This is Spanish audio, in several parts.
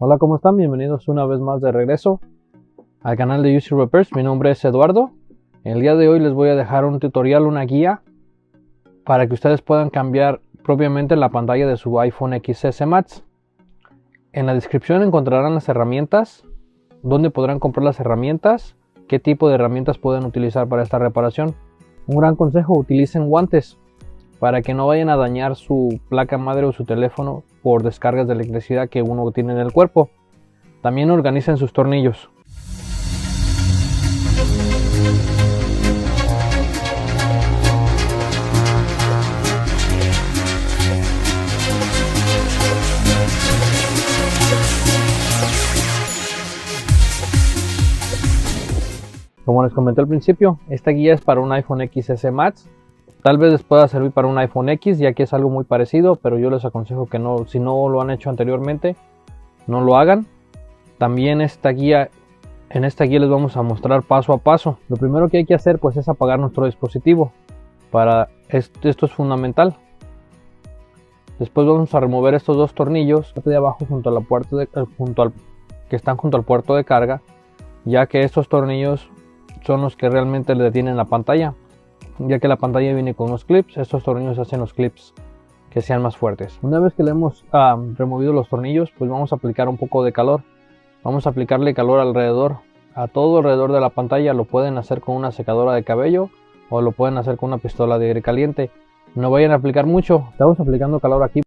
Hola, ¿cómo están? Bienvenidos una vez más de regreso al canal de UC Repairs. Mi nombre es Eduardo. El día de hoy les voy a dejar un tutorial, una guía para que ustedes puedan cambiar propiamente la pantalla de su iPhone XS Max. En la descripción encontrarán las herramientas, dónde podrán comprar las herramientas, qué tipo de herramientas pueden utilizar para esta reparación. Un gran consejo: utilicen guantes para que no vayan a dañar su placa madre o su teléfono por descargas de electricidad que uno tiene en el cuerpo. También organicen sus tornillos. Como les comenté al principio, esta guía es para un iPhone XS Max. Tal vez les pueda servir para un iPhone X, ya que es algo muy parecido, pero yo les aconsejo que no, si no lo han hecho anteriormente, no lo hagan. También en esta guía les vamos a mostrar paso a paso. Lo primero que hay que hacer pues es apagar nuestro dispositivo. Para esto es fundamental. Después vamos a remover estos dos tornillos de abajo junto a la puerta que están junto al puerto de carga, ya que estos tornillos son los que realmente le detienen la pantalla, ya que la pantalla viene con unos clips. Estos tornillos hacen los clips que sean más fuertes. Una vez que le hemos removido los tornillos, pues vamos a aplicar un poco de calor. Vamos a aplicarle calor a todo alrededor de la pantalla. Lo pueden hacer con una secadora de cabello o lo pueden hacer con una pistola de aire caliente. No vayan a aplicar mucho, estamos aplicando calor aquí.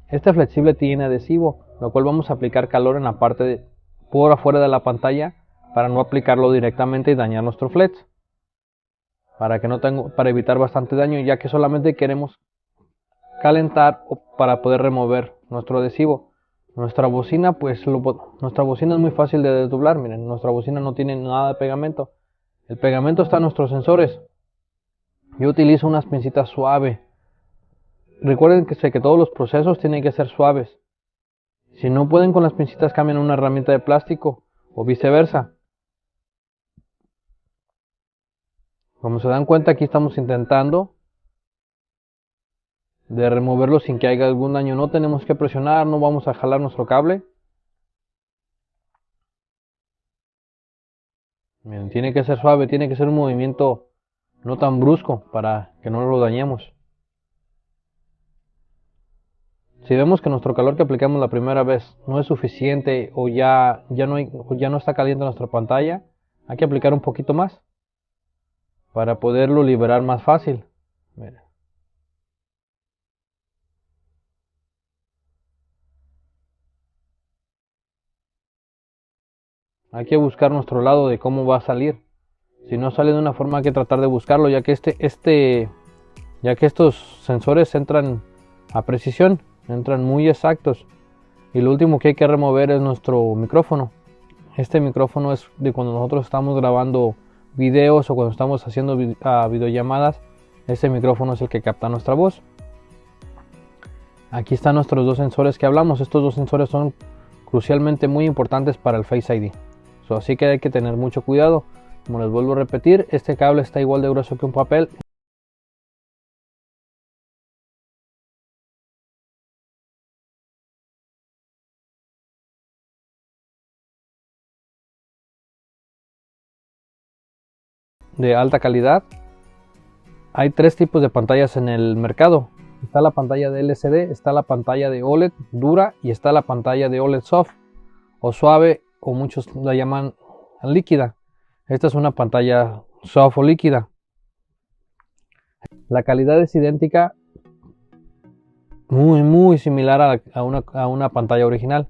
Este flexible tiene adhesivo, lo cual vamos a aplicar calor en la parte por afuera de la pantalla para no aplicarlo directamente y dañar nuestro flex. Para evitar bastante daño, ya que solamente queremos calentar para poder remover nuestro adhesivo. Nuestra bocina nuestra bocina es muy fácil de desdoblar. Miren, nuestra bocina no tiene nada de pegamento. El pegamento está en nuestros sensores. Yo utilizo unas pincitas suaves. Recuerden que todos los procesos tienen que ser suaves. Si no pueden con las pincitas, cambien una herramienta de plástico o viceversa. Como se dan cuenta, aquí estamos intentando de removerlo sin que haya algún daño. No tenemos que presionar, no vamos a jalar nuestro cable. Miren, tiene que ser suave, tiene que ser un movimiento no tan brusco para que no lo dañemos. Si vemos que nuestro calor que aplicamos la primera vez no es suficiente o ya no está caliente nuestra pantalla, hay que aplicar un poquito más para poderlo liberar más fácil. Miren. Hay que buscar nuestro lado de cómo va a salir. Si no sale de una forma, hay que tratar de buscarlo, ya que estos sensores entran a precisión, entran muy exactos. Y lo último que hay que remover es nuestro micrófono. Este micrófono es de cuando nosotros estamos grabando videos o cuando estamos haciendo videollamadas. Este micrófono es el que capta nuestra voz. Aquí están nuestros dos sensores que hablamos. Estos dos sensores son crucialmente muy importantes para el Face ID. Así que hay que tener mucho cuidado. Como les vuelvo a repetir, este cable está igual de grueso que un papel. De alta calidad. Hay tres tipos de pantallas en el mercado. Está la pantalla de LCD, está la pantalla de OLED dura y está la pantalla de OLED soft o suave, o muchos la llaman líquida. Esta es una pantalla soft o líquida. La calidad es idéntica, muy similar a una pantalla original.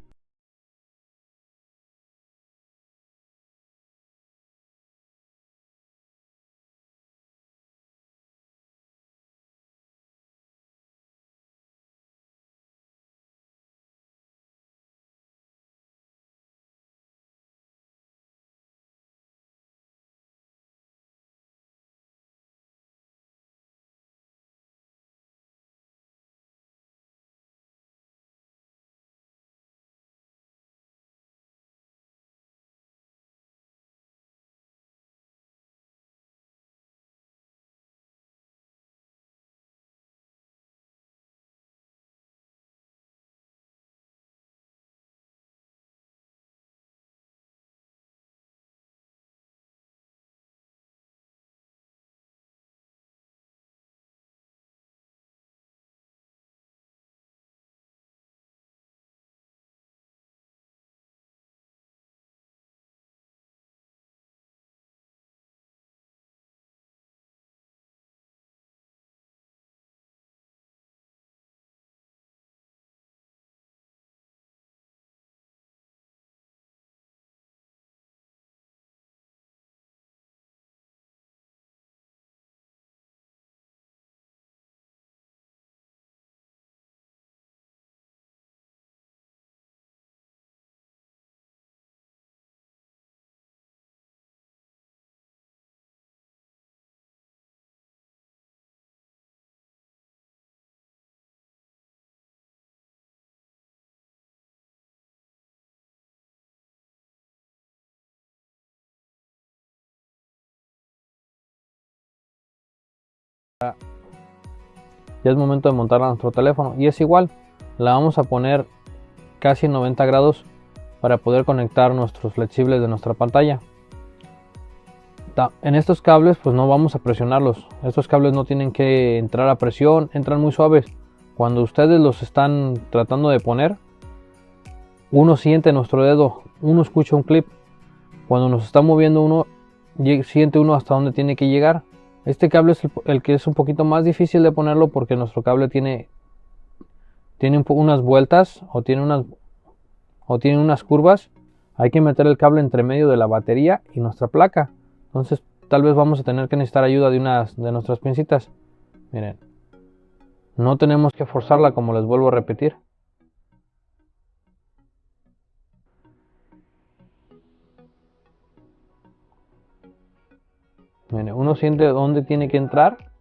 Ya es momento de montar a nuestro teléfono y es igual, la vamos a poner casi 90 grados para poder conectar nuestros flexibles de nuestra pantalla. En estos cables pues no vamos a presionarlos, estos cables no tienen que entrar a presión, entran muy suaves. Cuando ustedes los están tratando de poner, uno siente nuestro dedo, uno escucha un clip. Cuando nos está moviendo uno, siente uno hasta dónde tiene que llegar. Este cable es el que es un poquito más difícil de ponerlo porque nuestro cable tiene tiene unas vueltas o tiene unas curvas, hay que meter el cable entre medio de la batería y nuestra placa. Entonces tal vez vamos a tener que necesitar ayuda de unas de nuestras pincitas. Miren, no tenemos que forzarla, como les vuelvo a repetir. Miren, uno siente dónde tiene que entrar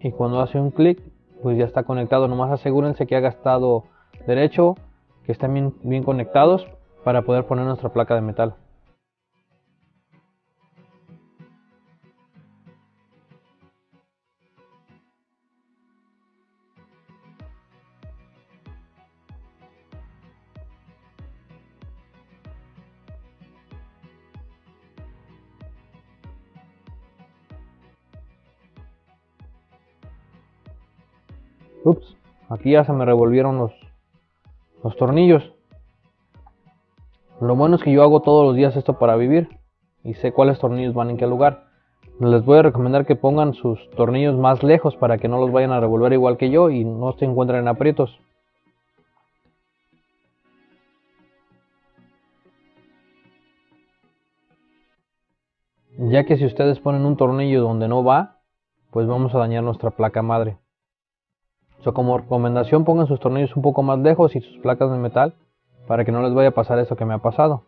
y cuando hace un clic, pues ya está conectado. Nomás asegúrense que haga estado derecho, que estén bien conectados para poder poner nuestra placa de metal. Ups, aquí ya se me revolvieron los tornillos. Lo bueno es que yo hago todos los días esto para vivir y sé cuáles tornillos van en qué lugar. Les voy a recomendar que pongan sus tornillos más lejos para que no los vayan a revolver igual que yo y no se encuentren en aprietos. Ya que si ustedes ponen un tornillo donde no va, pues vamos a dañar nuestra placa madre. Como recomendación, pongan sus tornillos un poco más lejos y sus placas de metal para que no les vaya a pasar eso que me ha pasado.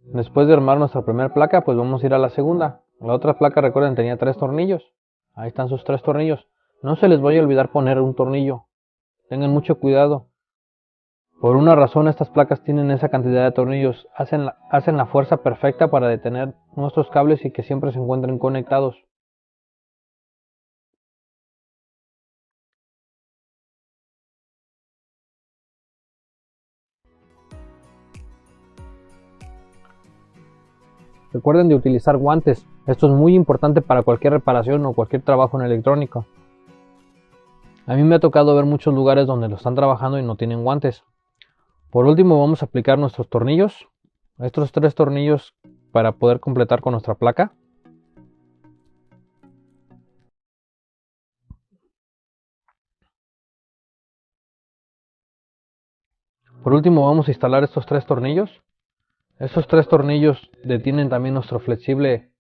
Después de armar nuestra primera placa, pues vamos a ir a la segunda. La otra placa, recuerden, tenía 3 tornillos. Ahí están sus 3 tornillos. No se les vaya a olvidar poner un tornillo. Tengan mucho cuidado. Por una razón estas placas tienen esa cantidad de tornillos. Hacen la fuerza perfecta para detener nuestros cables y que siempre se encuentren conectados. Recuerden de utilizar guantes. Esto es muy importante para cualquier reparación o cualquier trabajo en electrónico. A mí me ha tocado ver muchos lugares donde lo están trabajando y no tienen guantes. Por último vamos a aplicar nuestros tornillos. Estos 3 tornillos para poder completar con nuestra placa. Por último vamos a instalar estos 3 tornillos. Estos 3 tornillos detienen también nuestro flexible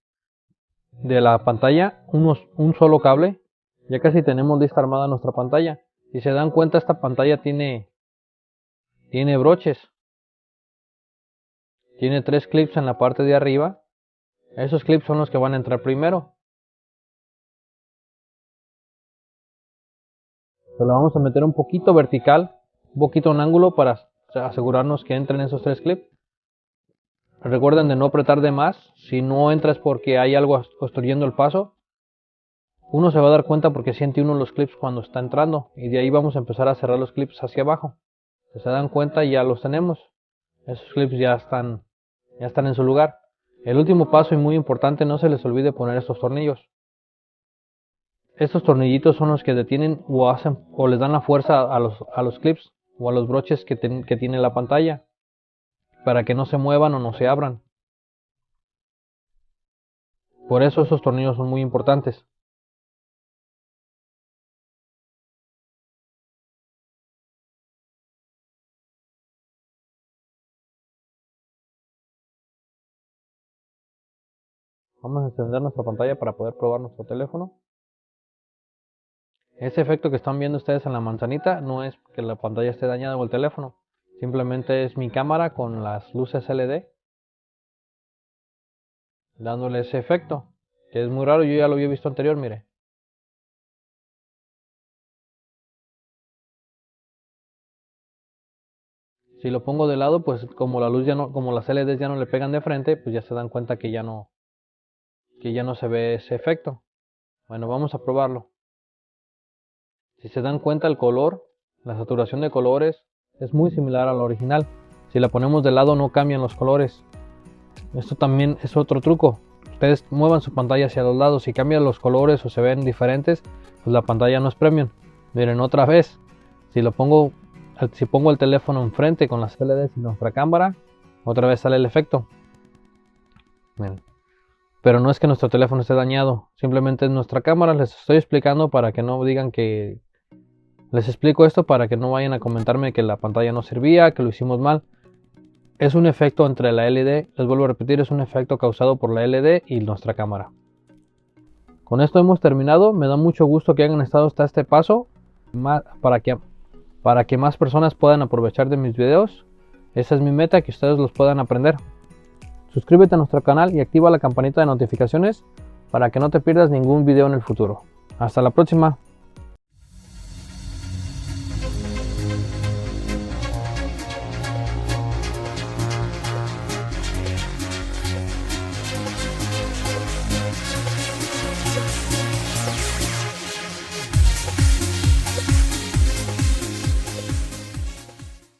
de la pantalla, un solo cable. Ya casi tenemos lista armada nuestra pantalla. Si se dan cuenta, esta pantalla tiene broches. Tiene 3 clips en la parte de arriba. Esos clips son los que van a entrar primero. Se lo vamos a meter un poquito vertical, un poquito en ángulo para asegurarnos que entren esos 3 clips. Recuerden de no apretar de más. Si no entra es porque hay algo obstruyendo el paso. Uno se va a dar cuenta porque siente uno los clips cuando está entrando. Y de ahí vamos a empezar a cerrar los clips hacia abajo. Si se dan cuenta, ya los tenemos. Esos clips ya están en su lugar. El último paso y muy importante, no se les olvide poner estos tornillos. Estos tornillitos son los que detienen o les dan la fuerza a los clips o a los broches que tiene la pantalla, para que no se muevan o no se abran. Por eso esos tornillos son muy importantes. Vamos a encender nuestra pantalla para poder probar nuestro teléfono. Ese efecto que están viendo ustedes en la manzanita no es que la pantalla esté dañada o el teléfono. Simplemente es mi cámara con las luces LED dándole ese efecto, que es muy raro. Yo ya lo había visto anterior, mire. Si lo pongo de lado, pues como las LEDs ya no le pegan de frente, pues ya se dan cuenta que ya no se ve ese efecto. Bueno, vamos a probarlo. Si se dan cuenta, el color, la saturación de colores es muy similar al original. Si la ponemos de lado no cambian los colores. Esto también es otro truco. ustedes muevan su pantalla hacia los lados y cambian los colores o se ven diferentes, pues la pantalla no es premium. Miren, otra vez, si pongo el teléfono enfrente con las LEDs y nuestra cámara, otra vez sale el efecto. Miren. Pero no es que nuestro teléfono esté dañado, simplemente es nuestra cámara. Les estoy explicando para que no digan que... Les explico esto para que no vayan a comentarme que la pantalla no servía, que lo hicimos mal. Es un efecto entre la LED, les vuelvo a repetir, es un efecto causado por la LED y nuestra cámara. Con esto hemos terminado. Me da mucho gusto que hayan estado hasta este paso para que más personas puedan aprovechar de mis videos. Esa es mi meta, que ustedes los puedan aprender. Suscríbete a nuestro canal y activa la campanita de notificaciones para que no te pierdas ningún video en el futuro. Hasta la próxima.